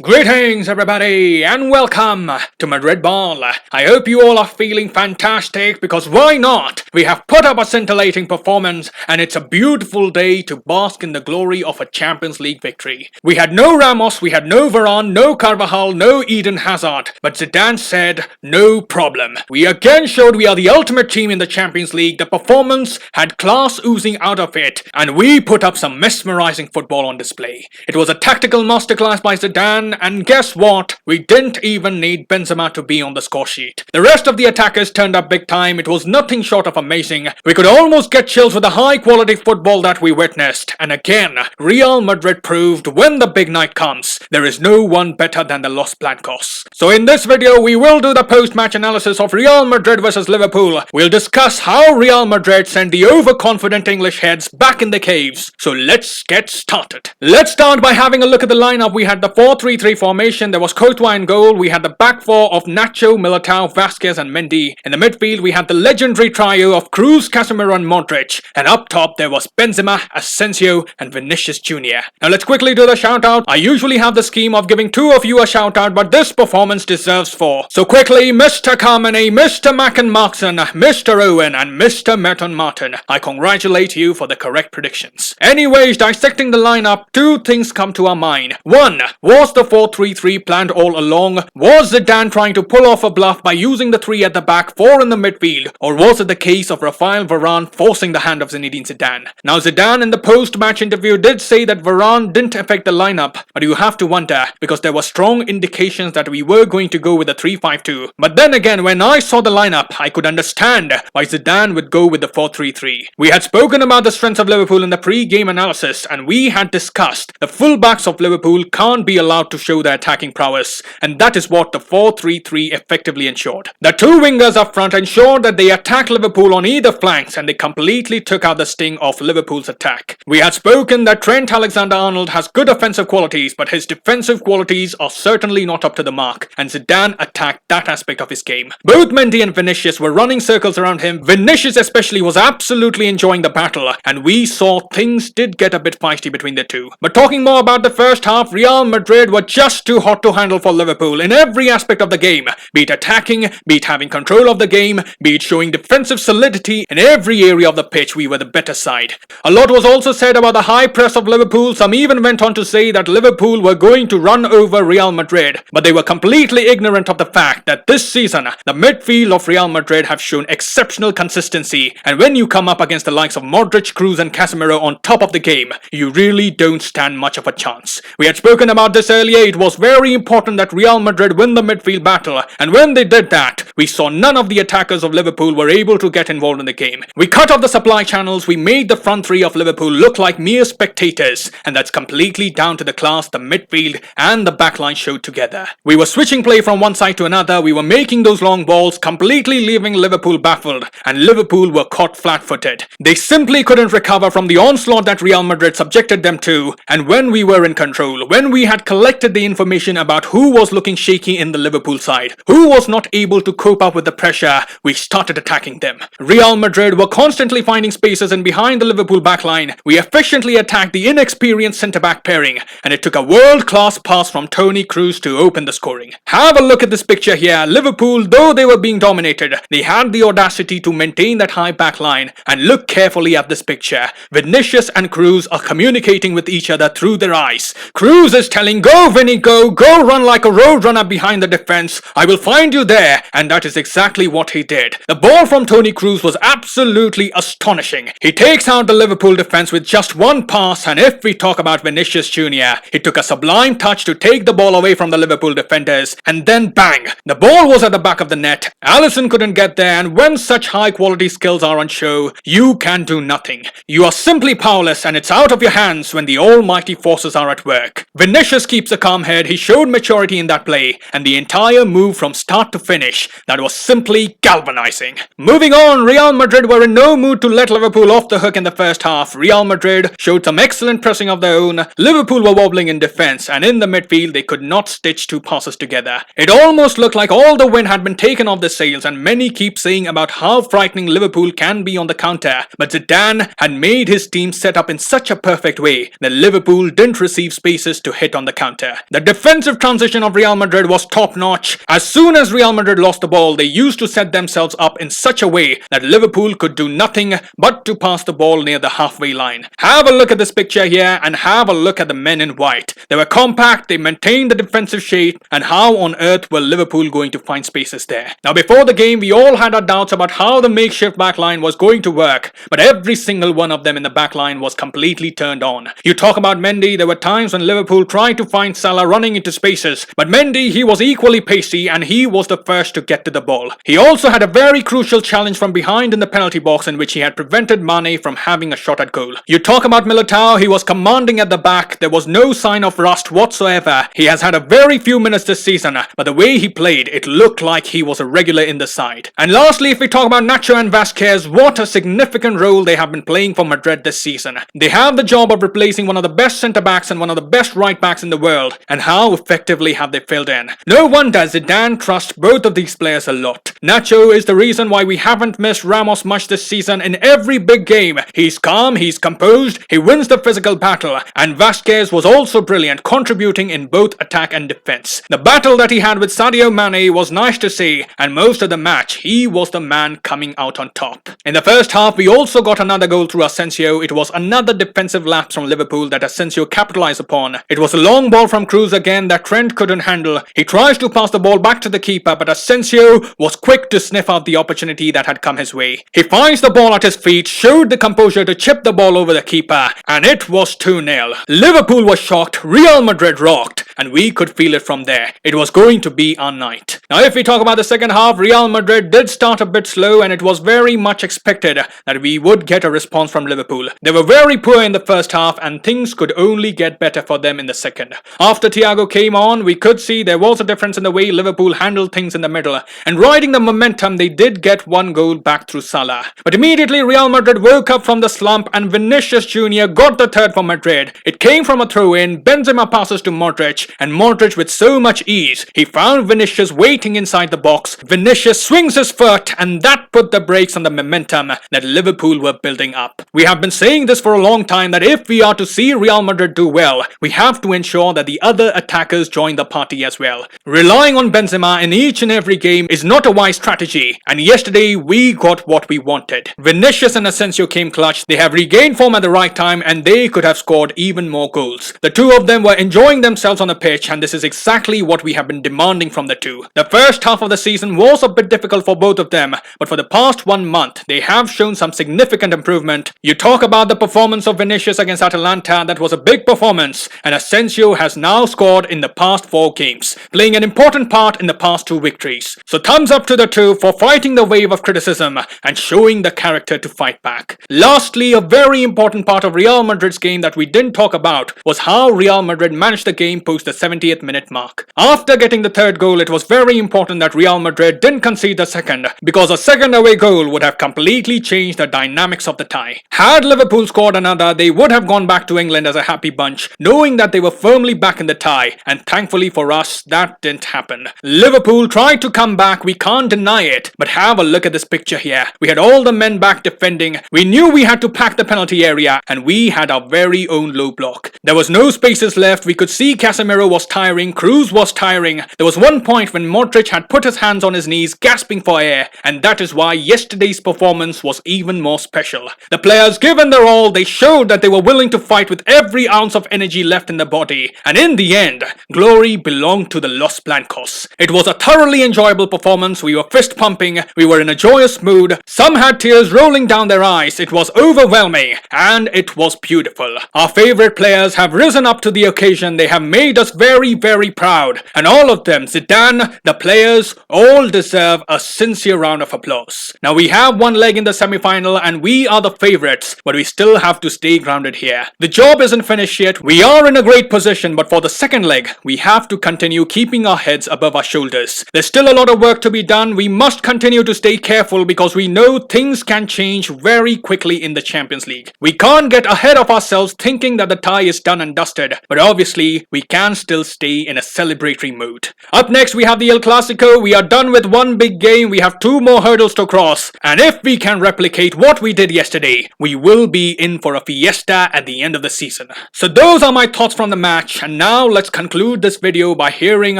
Greetings everybody and welcome to Madrid Ball. I hope you all are feeling fantastic because why not? We have put up a scintillating performance and it's a beautiful day to bask in the glory of a Champions League victory. We had no Ramos, we had no Varane, no Carvajal, no Eden Hazard, but Zidane said no problem. We again showed we are the ultimate team in the Champions League. The performance had class oozing out of it and we put up some mesmerizing football on display. It was a tactical masterclass by Zidane. And guess what? We didn't even need Benzema to be on the score sheet. The rest of the attackers turned up big time. It was nothing short of amazing. We could almost get chills with the high quality football that we witnessed. And again, Real Madrid proved when the big night comes, there is no one better than the Los Blancos. So in this video, we will do the post-match analysis of Real Madrid versus Liverpool. We'll discuss how Real Madrid sent the overconfident English heads back in the caves. So let's get started. Let's start by having a look at the lineup. We had the 4-3-3 formation. There was Courtois in goal. We had the back four of Nacho, Militao, Vasquez and Mendy. In the midfield, we had the legendary trio of Kroos, Casemiro and Modric. And up top, there was Benzema, Asensio and Vinicius Junior. Now let's quickly do the shout out. I usually have the scheme of giving two of you a shout out, but this performance deserves four. So quickly, Mr. Carmine, Mr. Macken Markson, Mr. Owen and Mr. Merton Martin. I congratulate you for the correct predictions. Anyways, dissecting the lineup, two things come to our mind. One, was the 4-3-3 planned all along? Was Zidane trying to pull off a bluff by using the three at the back, four in the midfield? Or was it the case of Rafael Varane forcing the hand of Zinedine Zidane? Now Zidane in the post-match interview did say that Varane didn't affect the lineup, but you have to wonder because there were strong indications that we were going to go with the 3-5-2. But then again, when I saw the lineup, I could understand why Zidane would go with the 4-3-3. We had spoken about the strengths of Liverpool in the pre-game analysis and we had discussed the fullbacks of Liverpool can't be allowed to show their attacking prowess, and that is what the 4-3-3 effectively ensured. The two wingers up front ensured that they attacked Liverpool on either flanks and they completely took out the sting of Liverpool's attack. We had spoken that Trent Alexander-Arnold has good offensive qualities, but his defensive qualities are certainly not up to the mark, and Zidane attacked that aspect of his game. Both Mendy and Vinicius were running circles around him. Vinicius especially was absolutely enjoying the battle, and we saw things did get a bit feisty between the two. But talking more about the first half, Real Madrid were just too hot to handle for Liverpool in every aspect of the game, be it attacking, be it having control of the game, be it showing defensive solidity. In every area of the pitch we were the better side. A lot was also said about the high press of Liverpool. Some even went on to say that Liverpool were going to run over Real Madrid, but they were completely ignorant of the fact that this season the midfield of Real Madrid have shown exceptional consistency, and when you come up against the likes of Modric, Kroos and Casemiro on top of the game, you really don't stand much of a chance. We had spoken about this earlier. It was very important that Real Madrid win the midfield battle, and when they did that, we saw none of the attackers of Liverpool were able to get involved in the game. We cut off the supply channels, we made the front three of Liverpool look like mere spectators, and that's completely down to the class the midfield and the backline showed together. We were switching play from one side to another, we were making those long balls, completely leaving Liverpool baffled, and Liverpool were caught flat-footed. They simply couldn't recover from the onslaught that Real Madrid subjected them to, and when we were in control, when we had collected the information about who was looking shaky in the Liverpool side, who was not able to cope up with the pressure, we started attacking them. Real Madrid were constantly finding spaces in behind the Liverpool backline. We efficiently attacked the inexperienced centre-back pairing, and it took a world-class pass from Toni Kroos to open the scoring. Have a look at this picture here. Liverpool, though they were being dominated, they had the audacity to maintain that high backline, and look carefully at this picture. Vinicius and Kroos are communicating with each other through their eyes. Kroos is telling, "Go Vinny, go run like a road runner behind the defense. I will find you there," and that is exactly what he did. The ball from Toni Kroos was absolutely astonishing. He takes out the Liverpool defense with just one pass, and if we talk about Vinicius Junior, he took a sublime touch to take the ball away from the Liverpool defenders, and then bang! The ball was at the back of the net. Alisson couldn't get there, and when such high quality skills are on show, you can do nothing. You are simply powerless, and it's out of your hands when the almighty forces are at work. Vinicius keeps a calm head. He showed maturity in that play, and the entire move from start to finish that was simply galvanizing. Moving on, Real Madrid were in no mood to let Liverpool off the hook in the first half. Real Madrid showed some excellent pressing of their own. Liverpool were wobbling in defense, and in the midfield they could not stitch two passes together. It almost looked like all the wind had been taken off the sails, and many keep saying about how frightening Liverpool can be on the counter. But Zidane had made his team set up in such a perfect way that Liverpool didn't receive spaces to hit on the counter. The defensive transition of Real Madrid was top-notch. As soon as Real Madrid lost the ball, they used to set themselves up in such a way that Liverpool could do nothing but to pass the ball near the halfway line. Have a look at this picture here and have a look at the men in white. They were compact, they maintained the defensive shape, and how on earth were Liverpool going to find spaces there? Now before the game, we all had our doubts about how the makeshift backline was going to work, but every single one of them in the backline was completely turned on. You talk about Mendy, there were times when Liverpool tried to find Salah running into spaces, but Mendy, he was equally pacey and he was the first to get to the ball. He also had a very crucial challenge from behind in the penalty box in which he had prevented Mane from having a shot at goal. You talk about Militao, he was commanding at the back, there was no sign of rust whatsoever. He has had a very few minutes this season, but the way he played, it looked like he was a regular in the side. And lastly, if we talk about Nacho and Vasquez, what a significant role they have been playing for Madrid this season. They have the job of replacing one of the best centre-backs and one of the best right-backs in the world, and how effectively have they filled in. No wonder Zidane trusts both of these players a lot. Nacho is the reason why we haven't missed Ramos much this season. In every big game, he's calm, he's composed, he wins the physical battle, and Vasquez was also brilliant, contributing in both attack and defense. The battle that he had with Sadio Mane was nice to see, and most of the match, he was the man coming out on top. In the first half, we also got another goal through Asensio. It was another defensive lapse from Liverpool that Asensio capitalized upon. It was a long ball from Kroos again that Trent couldn't handle. He tries to pass the ball back to the keeper, but Asensio was quick to sniff out the opportunity that had come his way. He finds the ball at his feet, showed the composure to chip the ball over the keeper, and it was 2-0. Liverpool was shocked, Real Madrid rocked, and we could feel it from there. It was going to be our night. Now if we talk about the second half, Real Madrid did start a bit slow, and it was very much expected that we would get a response from Liverpool. They were very poor in the first half, and things could only get better for them in the second. After Thiago came on, we could see there was a difference in the way Liverpool handled things in the middle, and riding the momentum, they did get one goal back through Salah. But immediately Real Madrid woke up from the slump, and Vinicius Junior got the third for Madrid. It came from a throw-in, Benzema passes to Modric, and Modric with so much ease, he found Vinicius waiting inside the box. Vinicius swings his foot, and that put the brakes on the momentum that Liverpool were building up. We have been saying this for a long time that if we are to see Real Madrid do well, we have to ensure that the other attackers join the party as well. Relying on Benzema in each and every game is not a wise strategy, and yesterday we got what we wanted. Vinicius and Asensio came clutch, they have regained form at the right time, and they could have scored even more goals. The two of them were enjoying themselves on the pitch, and this is exactly what we have been demanding from the two. The first half of the season was a bit difficult for both of them, but for the past 1 month, they have shown some significant improvement. You talk about the performance of Vinicius against Atalanta, that was a big performance, and Asensio has now scored in the past 4 games, playing an important part in the past 2 victories. So thumbs up to the two for fighting the wave of criticism and showing the character to fight back. Lastly, a very important part of Real Madrid's game that we didn't talk about was how Real Madrid managed the game post the 70th minute mark. After getting the third goal, it was very important that Real Madrid didn't concede the second, because a second away goal would have completely changed the dynamics of the tie. Had Liverpool scored another, they would have gone back to England as a happy bunch, knowing that they were firmly back in the tie, and thankfully for us, that didn't happen. Liverpool tried to come back, we can't deny it, but have a look at this picture here. We had all the men back defending, we knew we had to pack the penalty area, and we had our very own low block. There was no spaces left, we could see Casemiro was tiring, Kroos was tiring. There was one point when Modric had put his hands on his knees, gasping for air, and that is why yesterday's performance was even more special. The players, given their all, they showed that they were willing to fight with every ounce of energy left in the body, and in the end, glory belonged to the Los Blancos. It was a thoroughly enjoyable performance, we were fist pumping, we were in a joyous mood, some had tears rolling down their eyes, it was overwhelming, and it was beautiful. Our favourite players have risen up to the occasion, they have made us very, very proud, and all of them, Zidane, the the players all deserve a sincere round of applause. Now we have one leg in the semi-final and we are the favourites, but we still have to stay grounded here. The job isn't finished yet. We are in a great position, but for the second leg, we have to continue keeping our heads above our shoulders. There's still a lot of work to be done. We must continue to stay careful because we know things can change very quickly in the Champions League. We can't get ahead of ourselves thinking that the tie is done and dusted, but obviously we can still stay in a celebratory mood. Up next we have the El Clasico. We are done with one big game. We have two more hurdles to cross, and if we can replicate what we did yesterday, we will be in for a fiesta at the end of the season. So those are my thoughts from the match, and now let's conclude this video by hearing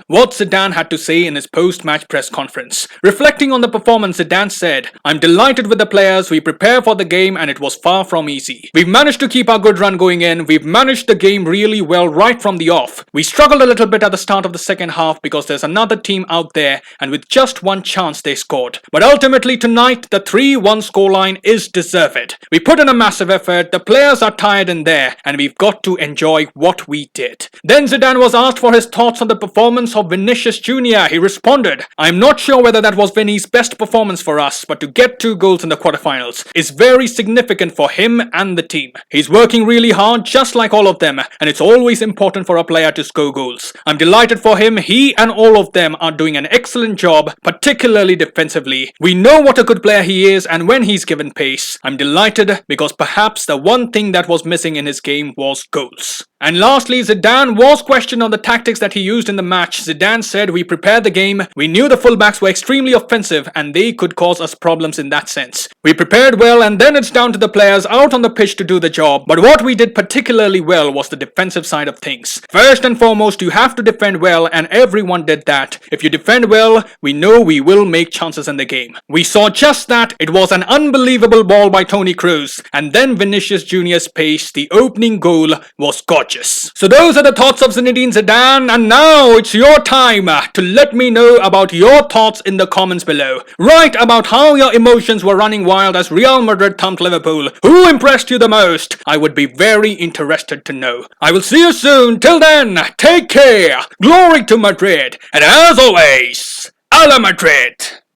what Zidane had to say in his post-match press conference. Reflecting on the performance, Zidane said, "I'm delighted with the players. We prepared for the game and it was far from easy. We've managed to keep our good run going in. We've managed the game really well right from the off. We struggled a little bit at the start of the second half because there's another team out there and with just one chance they scored. But ultimately tonight, the 3-1 scoreline is deserved. We put in a massive effort. The players are tired in there and we've got to enjoy what we did." Then Zidane was asked for his thoughts on the performance of Vinicius Junior. He responded, "I'm not sure whether that was Vinny's best performance for us, but to get 2 goals in the quarterfinals is very significant for him and the team. He's working really hard just like all of them, and it's always important for a player to score goals. I'm delighted for him. He and all of them are doing an excellent job, particularly defensively. We know what a good player he is and when he's given pace. I'm delighted because perhaps the one thing that was missing in his game was goals." And lastly, Zidane was questioned on the tactics that he used in the match. Zidane said, "We prepared the game. We knew the fullbacks were extremely offensive and they could cause us problems in that sense. We prepared well and then it's down to the players out on the pitch to do the job. But what we did particularly well was the defensive side of things. First and foremost, you have to defend well and everyone did that. If you defend well, we know we will make chances in the game. We saw just that. It was an unbelievable ball by Toni Kroos, and then Vinicius Junior's pace, the opening goal, was gorgeous." So those are the thoughts of Zinedine Zidane, and now it's your time to let me know about your thoughts in the comments below. Write about how your emotions were running wild as Real Madrid thumped Liverpool. Who impressed you the most? I would be very interested to know. I will see you soon. Till then, take care. Glory to Madrid, and as always, a la Madrid.